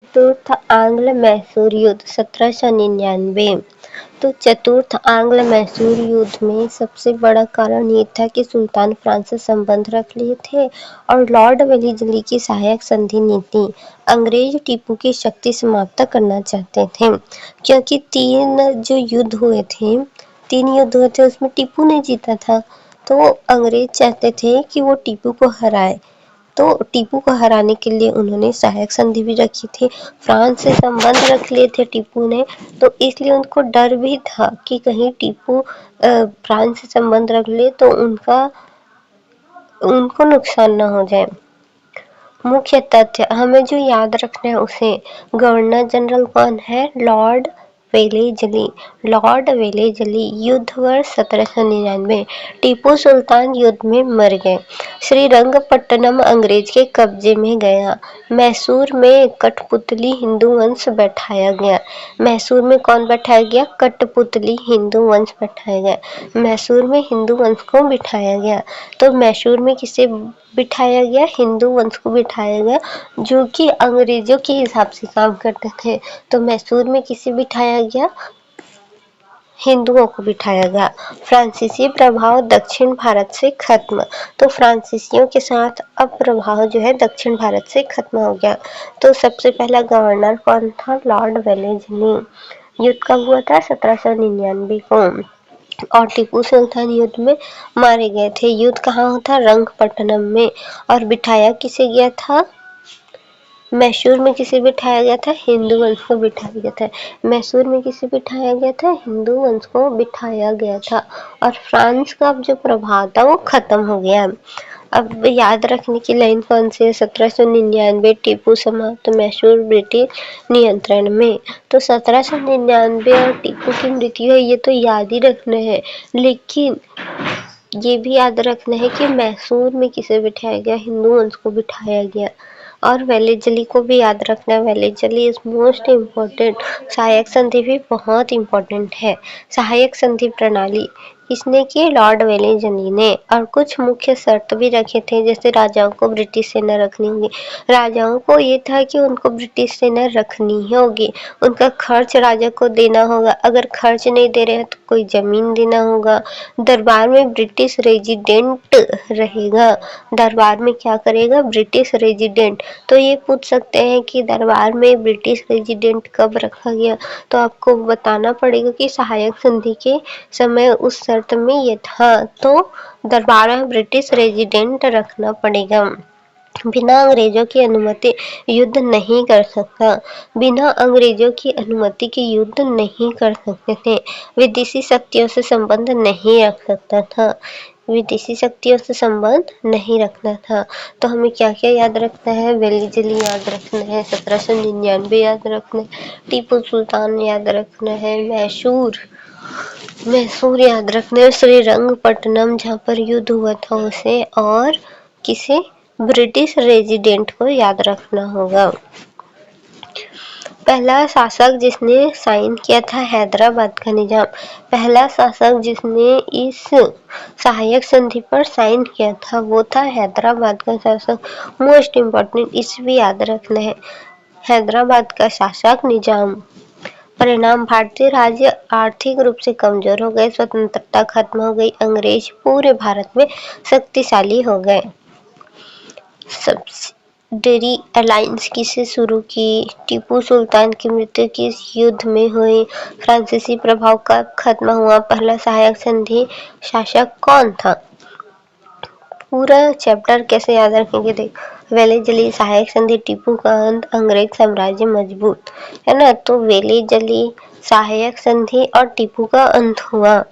चतुर्थ आंग्ल मैसूर युद्ध 1799। तो चतुर्थ आंग्ल मैसूर युद्ध में सबसे बड़ा कारण ये था कि सुल्तान फ्रांस से संबंध रख लिए थे और लॉर्ड वेलेस्ली की सहायक संधि नीति अंग्रेज टीपू की शक्ति समाप्त करना चाहते थे, क्योंकि तीन युद्ध हुए थे उसमें टीपू ने जीता था। तो अंग्रेज चाहते थे कि वो टीपू को हराए, तो टीपू को हराने के लिए उन्होंने सहायक संधि भी रखी थी। फ्रांस से संबंध रख लिए थे टीपू ने, तो इसलिए उनको डर भी था कि कहीं टीपू फ्रांस से संबंध रख ले तो उनको नुकसान ना हो जाए। मुख्य तथ्य हमें जो याद रखना है उसे, गवर्नर जनरल कौन है? Lord Wellesley. युद्ध वर्ष 1799। टीपू सुल्तान युद्ध में मर गए। श्रीरंगपट्टनम अंग्रेज के कब्जे में गया। मैसूर में कठपुतली हिंदू वंश बैठाया गया। मैसूर में कौन बैठाया गया? कठपुतली हिंदू वंश बैठाया गया। मैसूर में हिंदू वंश को बिठाया गया। तो मैसूर में किसे बिठाया गया? हिंदू वंश को बिठाया गया, जो कि अंग्रेजों के हिसाब से काम करते थे। तो मैसूर में किसे बिठाया गया? हिंदुओं को बिठाया गया। फ्रांसीसी प्रभाव दक्षिण भारत से खत्म। तो फ्रांसीसियों के साथ अब प्रभाव जो है दक्षिण भारत से खत्म हो गया। तो सबसे पहला गवर्नर कौन था? Lord Wellesley. युद्ध कब हुआ था? 1799 को। और टीपू सुल्तान युद्ध में मारे गए थे। युद्ध कहाँ होता? रंगपट्टनम में। और बिठाया किसे गया था? मैसूर में किसे बिठाया गया था? हिंदू वंश को बिठाया गया था। मैसूर में किसे बिठाया गया था? हिंदू वंश को बिठाया गया था। और फ्रांस का अब जो प्रभाव था वो खत्म हो गया। अब याद रखने की लाइन कौन सी है? 1799 टीपू समाप्त, मैसूर ब्रिटिश नियंत्रण में। तो 1799 और टीपू की मृत्यु है, ये तो याद ही रखना है, लेकिन ये भी याद रखना है कि मैसूर में किसे बिठाया गया? हिंदू वंश को बिठाया गया। और वेलेस्ली को भी याद रखना है, वेलेस्ली इज मोस्ट इम्पोर्टेंट। सहायक संधि भी बहुत इम्पोर्टेंट है। सहायक संधि प्रणाली किसने की? लॉर्ड वेलेस्ली ने। और कुछ मुख्य शर्त भी रखे थे, जैसे राजाओं को ब्रिटिश सेना रखनी होगी। राजाओं को ये था कि उनको ब्रिटिश सेना रखनी ही होगी। उनका खर्च राजा को देना होगा, अगर खर्च नहीं दे रहे हैं तो कोई जमीन देना होगा। दरबार में ब्रिटिश रेजिडेंट रहेगा। दरबार में क्या करेगा? British resident. तो ये पूछ सकते हैं कि दरबार में ब्रिटिश रेजिडेंट कब रखा गया? तो आपको बताना पड़ेगा कि सहायक संधि के समय उस शर्त में ये था, तो दरबार में ब्रिटिश रेजिडेंट रखना पड़ेगा। बिना अंग्रेजों की अनुमति युद्ध नहीं कर सकता। बिना अंग्रेजों की अनुमति के युद्ध नहीं कर सकते थे। विदेशी शक्तियों से संबंध नहीं रख सकता था। विदेशी शक्तियों से संबंध नहीं रखना था। तो हमें क्या क्या याद रखना है? वेलेस्ली याद रखना है, 1799 याद रखना है, टीपू सुल्तान याद रखना है, मैसूर याद रखना है, श्रीरंगपट्टनम जहाँ पर युद्ध हुआ था उसे, और किसे? ब्रिटिश रेजिडेंट को याद रखना होगा। पहला शासक जिसने साइन किया था हैदराबाद का निजाम। पहला शासक जिसने इस सहायक संधि पर साइन किया था वो था हैदराबाद का शासक। मोस्ट इम्पोर्टेंट, इसे भी याद रखना है। हैदराबाद का शासक निजाम। परिणाम, भारतीय राज्य आर्थिक रूप से कमजोर हो गए, स्वतंत्रता खत्म हो गई, अंग्रेज पूरे भारत में शक्तिशाली हो गए। सब्सिडरी अलायंस किसे शुरू की? टीपू सुल्तान की मृत्यु किस युद्ध में हुई? फ्रांसीसी प्रभाव कब खत्म हुआ? पहला सहायक संधि शासक कौन था? पूरा चैप्टर कैसे याद रखेंगे? देख, वेलेस्ली, सहायक संधि, टीपू का अंत, अंग्रेज साम्राज्य मजबूत, है ना। तो वेलेस्ली, सहायक संधि और टीपू का अंत हुआ।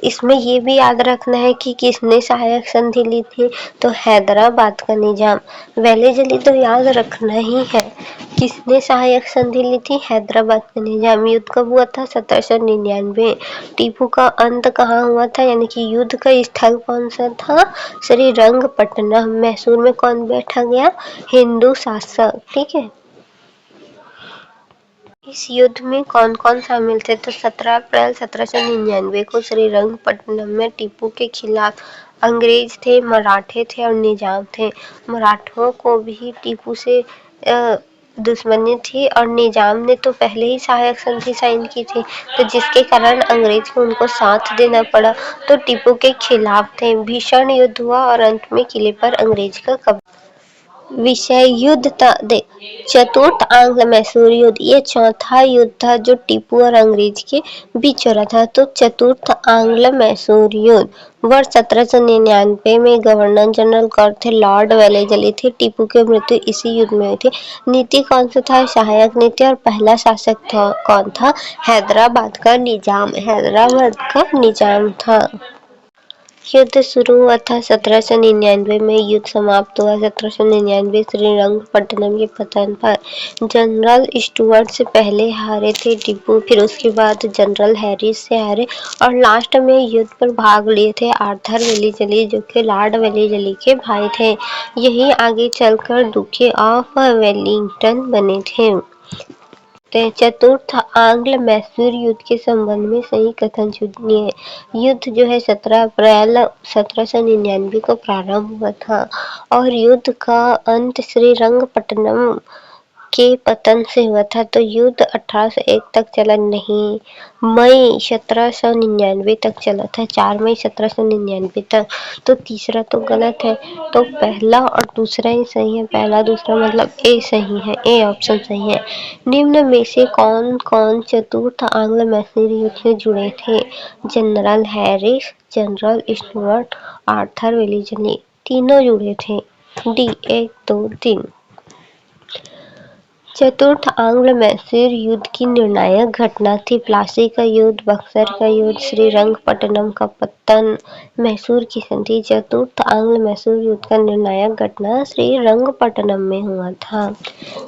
इसमें ये भी याद रखना है कि किसने सहायक संधि ली थी? तो हैदराबाद का निजाम। वेलेस्ली तो याद रखना ही है। किसने सहायक संधि ली थी? हैदराबाद का निजाम। युद्ध कब हुआ था? 1799। टीपू का अंत कहाँ हुआ था, यानी कि युद्ध का स्थल कौन सा था? श्रीरंगपट्टनम। मैसूर में कौन बैठा गया? हिंदू शासक। ठीक है। इस युद्ध में कौन कौन शामिल थे? तो 17 अप्रैल 1799 को श्रीरंगपट्टनम में टीपू के खिलाफ अंग्रेज थे, मराठे थे और निजाम थे। मराठों को भी टीपू से दुश्मनी थी और निजाम ने तो पहले ही सहायक संधि साइन की थी, तो जिसके कारण अंग्रेज को उनको साथ देना पड़ा, तो टीपू के खिलाफ थे। भीषण युद्ध हुआ और अंत में किले पर अंग्रेज का कब्जा। विषय युद्ध था चतुर्थ आंग्ल मैसूर युद्ध, ये चौथा युद्ध था जो टीपू और अंग्रेज के बीच हो रहा था। तो चतुर्थ आंग्ल मैसूर युद्ध वर्ष 1799 में गवर्नर जनरल कौन थे? लॉर्ड वेलेस्ली थे। टीपू की मृत्यु इसी युद्ध में हुई थी। नीति कौन सा था? सहायक नीति। और पहला शासक था कौन था? हैदराबाद का निजाम। हैदराबाद का निजाम था। युद्ध शुरू हुआ था 1799 में, युद्ध समाप्त हुआ 1799 श्रीरंगपट्टनम के पतन पर। जनरल स्टुअर्ट से पहले हारे थे टीपू, फिर उसके बाद जनरल हैरिस से हारे और लास्ट में युद्ध पर भाग लिए थे आर्थर वेलीजली, जो कि लॉर्ड वेलीजली के भाई थे। यही आगे चलकर दुखी ऑफ वेलिंगटन बने थे। चतुर्थ आंग्ल मैसूर युद्ध के संबंध में सही कथन चुनिए। युद्ध जो है 17 अप्रैल 1799 को प्रारंभ हुआ था और युद्ध का अंत श्रीरंगपट्टनम के पतन से हुआ था। तो युद्ध 1801 तक चला नहीं, मई 1799 तक चला था, 4 मई 1799 तक। तो तीसरा तो गलत है, तो पहला और दूसरा ही सही है। पहला दूसरा मतलब ए सही है, ए ऑप्शन सही है। निम्न में से कौन कौन चतुर्थ आंग्ल मैसूर युद्ध से जुड़े थे? General Harris, general Stuart, Arthur Wellesley, तीनों जुड़े थे। डी 1, 2, 3। चतुर्थ आंग्ल मैसूर युद्ध की निर्णायक घटना थी प्लासी का युद्ध, बक्सर का युद्ध, श्रीरंगपट्टनम का पतन, मैसूर की संधि। चतुर्थ आंग्ल मैसूर युद्ध का निर्णायक घटना श्रीरंगपट्टनम में हुआ था।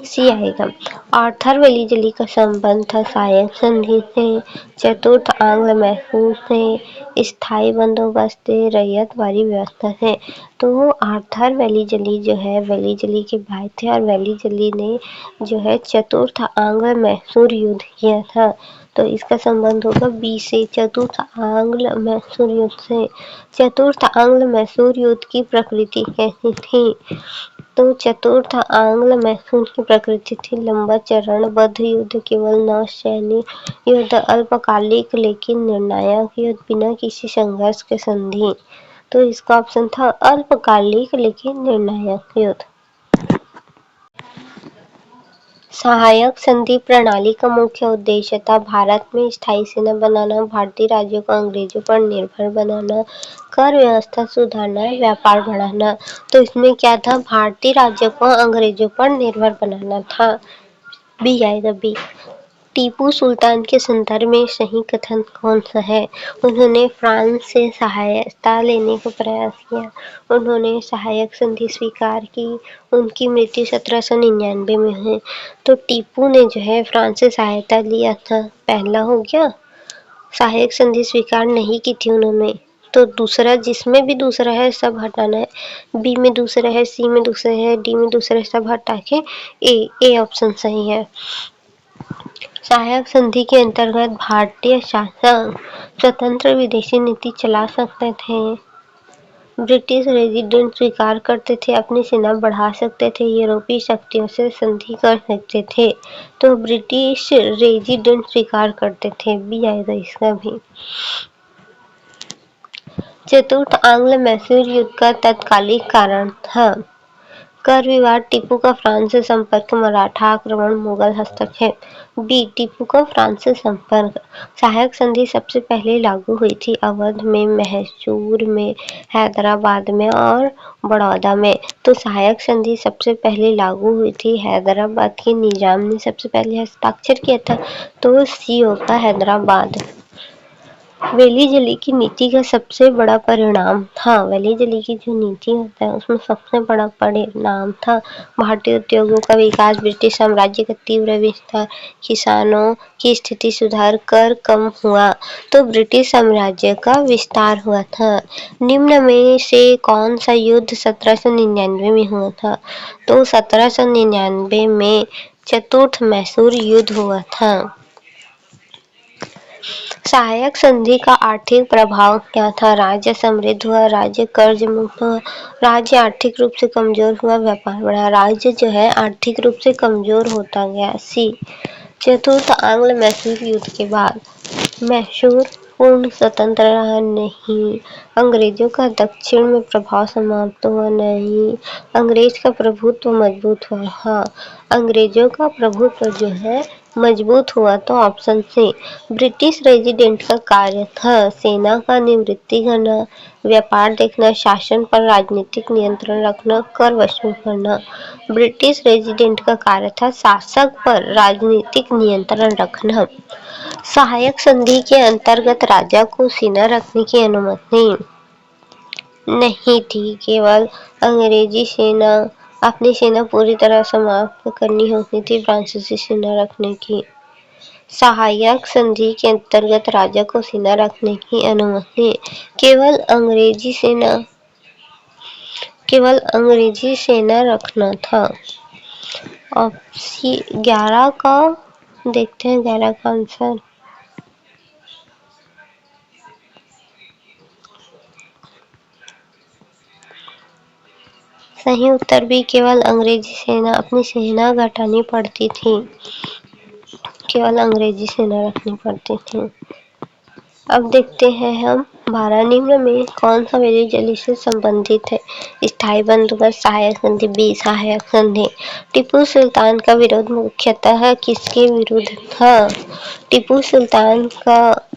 सी आएगा। आर्थर वेलीजली का संबंध था सहायक संधि से, चतुर्थ आंग्ल मैसूर से, स्थायी बंदोबस्त से, रैयतवारी व्यवस्था से। तो आर्थर वेलीजली जो है वेलीजली के भाई थे और वेलीजली ने जो है चतुर्थ आंग्ल मैसूर युद्ध किया था। तो इसका संबंध होगा बी से, चतुर्थ आंग्ल मैसूर युद्ध से। चतुर्थ आंग्ल मैसूर युद्ध की प्रकृति कैसी थी? तो चतुर्थ आंग्ल मैसूर की प्रकृति थी लंबा चरणबद्ध युद्ध, केवल 9 सैनिक युद्ध, अल्पकालिक लेकिन निर्णायक युद्ध, बिना किसी संघर्ष के संधि। तो इसका ऑप्शन था अल्पकालिक लेकिन निर्णायक युद्ध। सहायक संधि प्रणाली का मुख्य उद्देश्य था भारत में स्थायी सेना बनाना, भारतीय राज्यों को अंग्रेजों पर निर्भर बनाना, कर व्यवस्था सुधारना, व्यापार बढ़ाना। तो इसमें क्या था? भारतीय राज्यों को अंग्रेजों पर निर्भर बनाना था। बी आएगा, बी। टीपू सुल्तान के संदर्भ में सही कथन कौन सा है? उन्होंने फ्रांस से सहायता लेने का प्रयास किया, उन्होंने सहायक संधि स्वीकार की, उनकी मृत्यु 1799 में हुई। तो टीपू ने जो है फ्रांस से सहायता लिया था, पहला हो गया। सहायक संधि स्वीकार नहीं की थी उन्होंने। तो दूसरा, जिसमें भी दूसरा है सब हटाना है। बी में दूसरा है, सी में दूसरा है, डी में दूसरा है, सब हटा के ए ऑप्शन सही है। सहायक संधि के अंतर्गत भारतीय शासक स्वतंत्र विदेशी नीति चला सकते थे, ब्रिटिश रेजिडेंट स्वीकार करते थे, अपनी सेना बढ़ा सकते थे, यूरोपीय शक्तियों से संधि कर सकते थे। तो ब्रिटिश रेजिडेंट स्वीकार करते थे, बी आएगा इसका भी। चतुर्थ आंग्ल मैसूर युद्ध का तत्कालिक कारण था कर विवाद, टीपू का फ्रांस से संपर्क, मराठा आक्रमण, मुगल हस्तक्षेप। बी, टीपू का फ्रांस से संपर्क। सहायक संधि सबसे पहले लागू हुई थी अवध में, मैसूर में, हैदराबाद में और बड़ौदा में। तो सहायक संधि सबसे पहले लागू हुई थी हैदराबाद के निजाम ने सबसे पहले हस्ताक्षर किया था। तो सी होगा हैदराबाद। वेलीजली की नीति का सबसे बड़ा परिणाम था, वेलीजली की जो नीति होता है उसमें सबसे बड़ा परिणाम था भारतीय उद्योगों का विकास, ब्रिटिश साम्राज्य का तीव्र विस्तार, किसानों की स्थिति सुधार, कर कम हुआ। तो ब्रिटिश साम्राज्य का विस्तार हुआ था। निम्न में से कौन सा युद्ध 1799 में हुआ था? तो 1799 में चतुर्थ मैसूर युद्ध हुआ था। सहायक संधि का आर्थिक प्रभाव क्या था? राज्य समृद्ध हुआ, राज्य कर्ज मुक्त हुआ, राज्य आर्थिक रूप से कमजोर हुआ, व्यापार बढ़ा। राज्य जो है आर्थिक रूप से कमजोर होता गया। सी, चतुर्थ आंग्ल मैसूर युद्ध के बाद मैसूर पूर्ण स्वतंत्र रहा नहीं। अंग्रेजों का दक्षिण में प्रभाव समाप्त हुआ नहीं। अंग्रेज का प्रभुत्व मजबूत हुआ। हाँ, अंग्रेजों का प्रभुत्व जो है मजबूत हुआ। तो ऑप्शन सी, ब्रिटिश रेजिडेंट का कार्य था सेना का निवृत्ति करना, व्यापार देखना, शासन पर राजनीतिक नियंत्रण रखना, कर वसूल करना। ब्रिटिश रेजिडेंट का कार्य था शासक पर राजनीतिक नियंत्रण रखना। सहायक संधि के अंतर्गत राजा को सेना रखने की अनुमति नहीं थी। केवल अंग्रेजी सेना अपनी सेना पूरी तरह समाप्त करनी होती थी फ्रांसीसी सेना रखने की। सहायक संधि के अंतर्गत राजा को सेना रखने की अनुमति केवल अंग्रेजी सेना रखना था। ऑप्शन 11 का देखते हैं, 11 का आंसर सही उत्तर भी, केवल अंग्रेजी सेना अपनी सेना घटानी पड़ती थी, केवल अंग्रेजी सेना रखनी पड़ती थी। अब देखते हैं हम 12 निम्न में कौन सा विधि जल्दी से संबंधित है? स्थायी बंदोबस्त, सहायक संधि। बी, सहायक संधि। टीपू सुल्तान का विरोध मुख्यतः किसके विरुद्ध था? टीपू सुल्तान का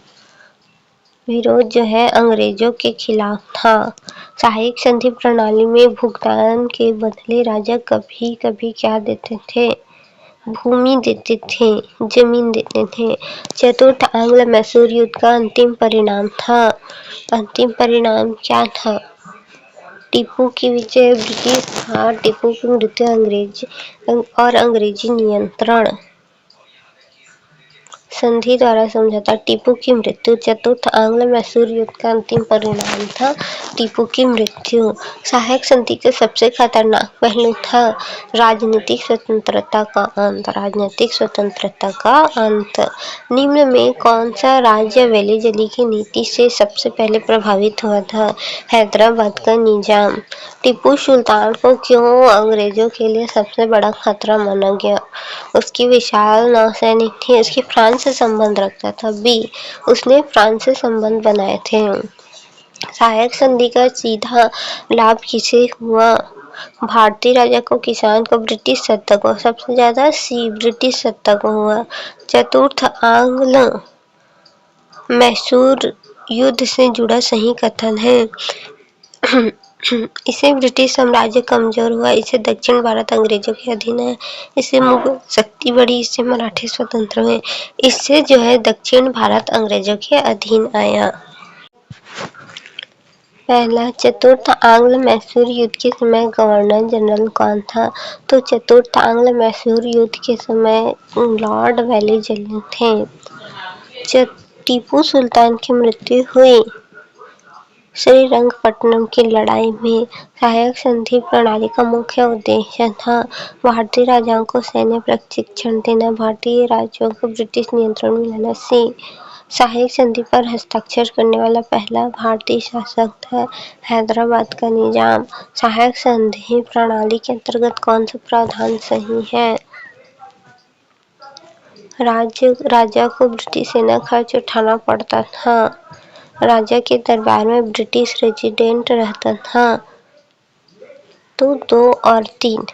विरोध जो है अंग्रेजों के खिलाफ था। सहायक संधि प्रणाली में भुगतान के बदले राजा कभी कभी क्या देते थे? भूमि देते थे, जमीन देते थे। चतुर्थ आंग्ल मैसूर युद्ध का अंतिम परिणाम था। अंतिम परिणाम क्या था? टीपू की विजय, ब्रिटिश हार, टीपू की मृत्यु, अंग्रेजी नियंत्रण। संधि द्वारा समझौता, टीपू की मृत्यु। चतुर्थ आंग्ल मैसूर युद्ध का अंतिम परिणाम था टीपू की मृत्यु। सहायक संधि के सबसे खतरनाक पहलू था राजनीतिक स्वतंत्रता का अंत। राजनीतिक स्वतंत्रता का अंत। निम्न में कौन सा राज्य वेली जली की नीति से सबसे पहले प्रभावित हुआ था? हैदराबाद का निजाम। टीपू सुल्तान को क्यों अंग्रेजों के लिए सबसे बड़ा खतरा माना गया? उसकी विशाल नौसैनिक थी, उसकी फ्रांस से संबंध रखता था। बी, उसने फ्रांस से संबंध बनाए थे। सहायक संधि का सीधा लाभ किसे हुआ? भारतीय राजा को, किसान को, ब्रिटिश सत्ता को? सबसे ज्यादा सी, ब्रिटिश सत्ता को हुआ। चतुर्थ आंग्ल मैसूर युद्ध से जुड़ा सही कथन है। इससे ब्रिटिश साम्राज्य कमजोर हुआ, इससे दक्षिण भारत अंग्रेजों के अधीन है, इससे मुगल शक्ति बढ़ी, इससे मराठे स्वतंत्र हुए, इससे जो है दक्षिण भारत अंग्रेजों के अधीन आया। पहला, चतुर्थ आंग्ल मैसूर युद्ध के समय गवर्नर जनरल कौन था? तो चतुर्थ आंग्ल मैसूर युद्ध के समय लॉर्ड वेलिस्ली थे। टीपू सुल्तान की मृत्यु हुई श्रीरंगपट्टनम की लड़ाई में। सहायक संधि प्रणाली का मुख्य उद्देश्य था भारतीय राजाओं को सैन्य प्रशिक्षण देना, भारतीय राज्यों को ब्रिटिश नियंत्रण में लाना। सी, सहायक संधि पर हस्ताक्षर करने वाला पहला भारतीय शासक था हैदराबाद का निजाम। सहायक संधि प्रणाली के अंतर्गत कौन सा प्रावधान सही है? राजा को ब्रिटिश सेना खर्च उठाना पड़ता था। राजा के दरबार में ब्रिटिश रेजिडेंट रहता था। तो 2 और 3,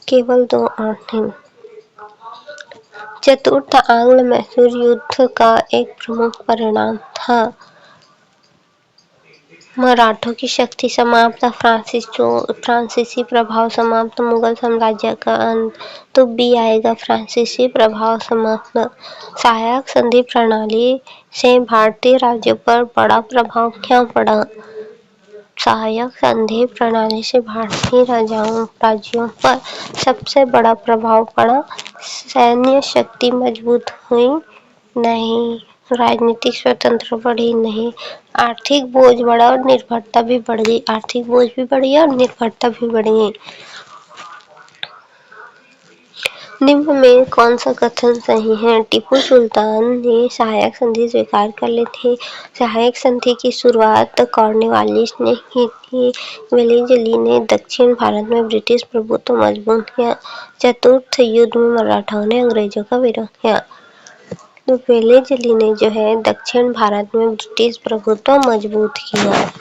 केवल 2 और 3। चतुर्थ आंग्ल मैसूर युद्ध का एक प्रमुख परिणाम था मराठों की शक्ति समाप्त, फ्रांसीसी प्रभाव समाप्त, मुगल साम्राज्य का अंत। तो बी आएगा, फ्रांसीसी प्रभाव समाप्त। सहायक संधि प्रणाली से भारतीय राज्यों पर बड़ा प्रभाव क्या पड़ा? सहायक संधि प्रणाली से भारतीय राज्यों पर सबसे बड़ा प्रभाव पड़ा। सैन्य शक्ति मजबूत हुई नहीं, राजनीतिक स्वतंत्र बढ़ी नहीं, आर्थिक बोझ बढ़ा और निर्भरता भी बढ़ गई। आर्थिक बोझ भी बढ़ गया और निर्भरता भी बढ़ गई। निम्न में कौन सा कथन सही है? टीपू सुल्तान ने सहायक संधि स्वीकार कर ली थी। सहायक संधि की शुरुआत कॉर्नवालिस ने की थी। वेलेज़ली ने दक्षिण भारत में ब्रिटिश प्रभुत्व मजबूत किया। चतुर्थ युद्ध में मराठाओं ने अंग्रेजों का विरोध किया। तो वेलेज़ली ने जो है दक्षिण भारत में ब्रिटिश प्रभुत्व मजबूत किया।